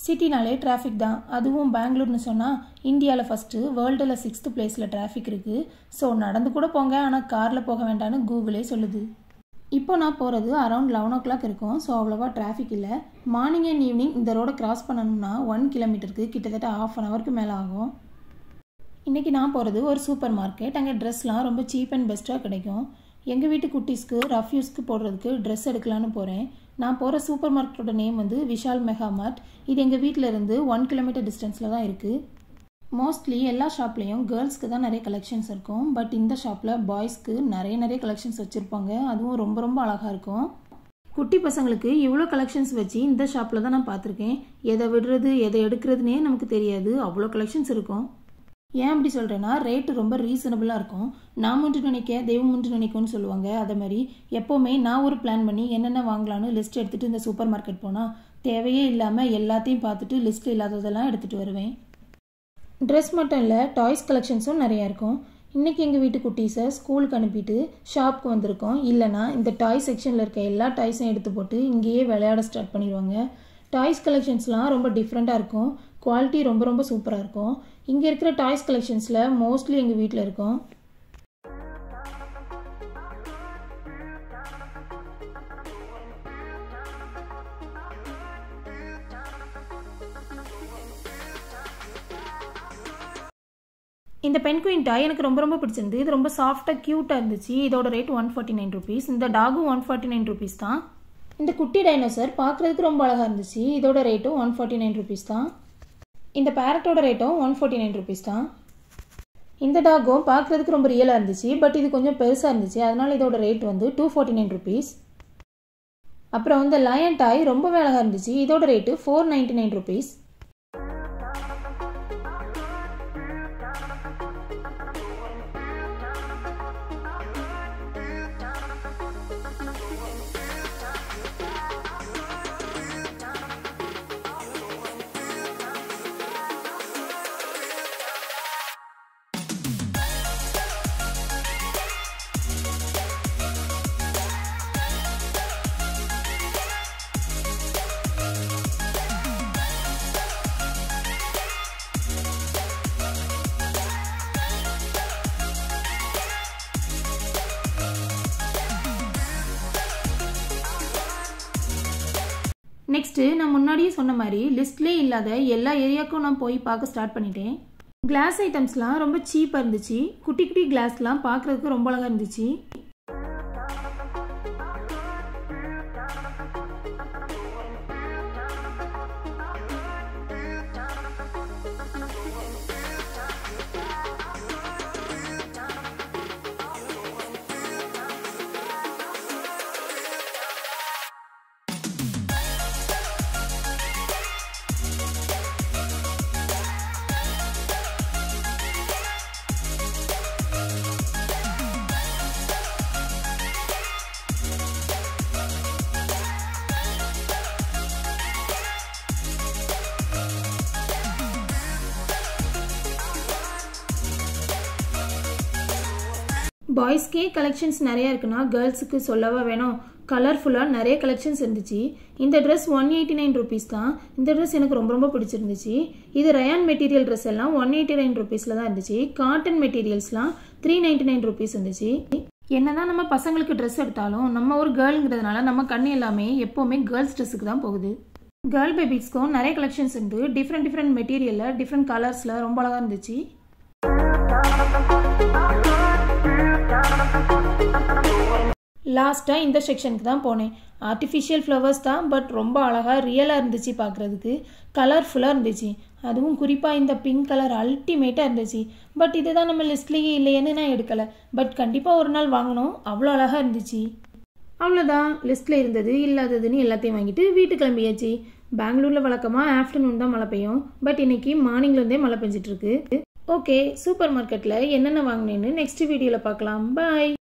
சிட்டினாலே traffic தான். அதுவும் பெங்களூர்னு சொன்னால் இந்தியாவில் ஃபஸ்ட்டு வேர்ல்டில் 6th பிளேஸில் டிராஃபிக் இருக்குது. ஸோ நடந்து கூட போங்க, ஆனால் காரில் போக வேண்டாம்னு கூகுளே சொல்லுது. இப்போ நான் போகிறது அரௌண்ட் 11 o'clock இருக்கும். ஸோ அவ்வளோவா டிராஃபிக் இல்லை. மார்னிங் அண்ட் ஈவினிங் இந்த ரோடை கிராஸ் பண்ணணும்னா 1 kilometerக்கு கிட்டத்தட்ட ½ an hourக்கு மேலே ஆகும். இன்றைக்கி நான் போகிறது ஒரு சூப்பர் மார்க்கெட். அங்கே ட்ரெஸ்லாம் ரொம்ப சீப் அண்ட் பெஸ்ட்டாக கிடைக்கும். எங்கள் வீட்டு குட்டீஸ்க்கு ரஃப் யூஸ்க்கு போடுறதுக்கு ட்ரெஸ் எடுக்கலான்னு போகிறேன். நான் போகிற சூப்பர் மார்க்கெட்டோட நேம் வந்து விஷால் மெகா மார்ட். இது எங்கள் வீட்டில் இருந்து 1 kilometer டிஸ்டன்ஸில் தான் இருக்குது. மோஸ்ட்லி எல்லா ஷாப்லேயும் கேர்ள்ஸ்க்கு தான் நிறைய கலெக்ஷன்ஸ் இருக்கும். பட் இந்த ஷாப்பில் பாய்ஸ்க்கு நிறைய கலெக்ஷன்ஸ் வச்சுருப்பாங்க. அதுவும் ரொம்ப அழகாக இருக்கும். குட்டி பசங்களுக்கு இவ்வளோ கலெக்ஷன்ஸ் வச்சு இந்த ஷாப்பில் தான் நான் பார்த்துருக்கேன். எதை விடுறது எதை எடுக்கிறதுனே நமக்கு தெரியாது, அவ்வளோ கலெக்ஷன்ஸ் இருக்கும். ஏன் அப்படி சொல்கிறேன்னா, ரேட்டு ரொம்ப ரீசனபிளாக இருக்கும். நான் முன்று நினைக்க தெய்வம் முன்று நினைக்கும்னு சொல்லுவாங்க. அதே மாதிரி எப்போவுமே நான் ஒரு பிளான் பண்ணி என்னென்ன வாங்கலான்னு லிஸ்ட் எடுத்துகிட்டு இந்த சூப்பர் மார்க்கெட் போனால் தேவையே இல்லாமல் எல்லாத்தையும் பார்த்துட்டு லிஸ்ட்டில் இல்லாததெல்லாம் எடுத்துகிட்டு வருவேன். ட்ரெஸ் மட்டும் இல்லை, டாய்ஸ் கலெக்ஷன்ஸும் நிறையா இருக்கும். இன்றைக்கி எங்கள் வீட்டு குட்டீஸை ஸ்கூலுக்கு அனுப்பிட்டு ஷாப்புக்கு வந்திருக்கோம். இல்லைனா இந்த டாய் செக்ஷனில் இருக்க எல்லா டாய்ஸையும் எடுத்து போட்டு இங்கேயே விளையாட ஸ்டார்ட் பண்ணிடுவாங்க. டாய்ஸ் கலெக்ஷன்ஸ்லாம் ரொம்ப டிஃப்ரெண்ட்டாக இருக்கும். குவாலிட்டி ரொம்ப சூப்பராக இருக்கும். இங்கே இருக்கிற டாய்ஸ் கலெக்ஷன்ஸில் மோஸ்ட்லி எங்கள் வீட்டில் இருக்கும். இந்த பென்குயின் டாய் எனக்கு ரொம்ப பிடிச்சிருந்து. இது ரொம்ப சாஃப்டாக க்யூட்டாக இருந்துச்சு. இதோட ரேட் 149 rupees. இந்த டாகும் 149 rupees தான். இந்த குட்டி டைனோசர் பார்க்குறதுக்கு ரொம்ப அழகாக இருந்துச்சு. இதோட ரேட்டும் 149 rupees தான். இந்த பேரட்டோட ரேட்டும் 149 rupees தான். இந்த டாகும் பார்க்குறதுக்கு ரொம்ப ரியலாக இருந்துச்சு. பட் இது கொஞ்சம் பெருசாக இருந்துச்சு. அதனால் இதோட ரேட் வந்து 249 rupees. அப்புறம் இந்த லயன் டாய் ரொம்பவே அழகாக இருந்துச்சு. இதோட ரேட்டு 499 rupees. நெக்ஸ்ட்டு நான் முன்னாடியே சொன்ன மாதிரி லிஸ்ட்லேயே இல்லாத எல்லா ஏரியாவுக்கும் நான் போய் பார்க்க ஸ்டார்ட் பண்ணிட்டேன். கிளாஸ் ஐட்டம்ஸ்லாம் ரொம்ப சீப்பாக இருந்துச்சு. குட்டி கிளாஸ்லாம் பார்க்குறதுக்கு ரொம்ப அழகாக இருந்துச்சு. பாய்ஸ்க்கே கலெக்ஷன்ஸ் நிறையா இருக்குன்னா கேர்ள்ஸுக்கு சொல்லவா வேணும். கலர்ஃபுல்லாக நிறைய கலெக்ஷன்ஸ் இருந்துச்சு. இந்த ட்ரெஸ் 189 rupees தான். இந்த ட்ரெஸ் எனக்கு ரொம்ப பிடிச்சிருந்துச்சு. இது ரயான் மெட்டீரியல் ட்ரெஸ் எல்லாம் 189 rupeesல தான் இருந்துச்சு. காட்டன் மெட்டீரியல்ஸ்லாம் 399 rupees இருந்துச்சு. என்னதான் நம்ம பசங்களுக்கு ட்ரெஸ் எடுத்தாலும் நம்ம ஒரு கேர்ளுங்கிறதுனால நம்ம கண்ணு எல்லாமே எப்போவுமே கேர்ள்ஸ் ட்ரெஸ்ஸுக்கு தான் போகுது. கேர்ள் பேபிஸ்க்கும் நிறைய கலெக்ஷன்ஸ் இருந்து டிஃப்ரெண்ட் மெட்டீரியலில் டிஃப்ரெண்ட் கலர்ஸில் ரொம்ப அழகாக இருந்துச்சு. லாஸ்ட்டாக இந்த செக்ஷனுக்கு தான் போனேன். ஆர்டிஃபிஷியல் ஃப்ளவர்ஸ் தான், பட் ரொம்ப அழகாக ரியலாக இருந்துச்சு. பார்க்குறதுக்கு கலர்ஃபுல்லாக இருந்துச்சு. அதுவும் குறிப்பாக இந்த பிங்க் கலர் அல்டிமேட்டாக இருந்துச்சு. பட் இதுதான் நம்ம லிஸ்ட்லேயே இல்லையேன்னு நான் எடுக்கலை. பட் கண்டிப்பாக ஒரு நாள் வாங்கணும். அவ்வளோ அழகாக இருந்துச்சு. அவ்வளோதான், லிஸ்ட்டில் இருந்தது இல்லாததுன்னு எல்லாத்தையும் வாங்கிட்டு வீட்டுக்கு கிளம்பியாச்சு. பெங்களூரில் வழக்கமாக ஆஃப்டர்நூன் தான் மழை பெய்யும். பட் இன்னைக்கு மார்னிங்லேருந்தே மழை பெஞ்சிட்ருக்கு. ஓகே, சூப்பர் மார்க்கெட்டில் என்னென்ன வாங்கினேன்னு நெக்ஸ்ட் வீடியோவில் பார்க்கலாம். பாய்.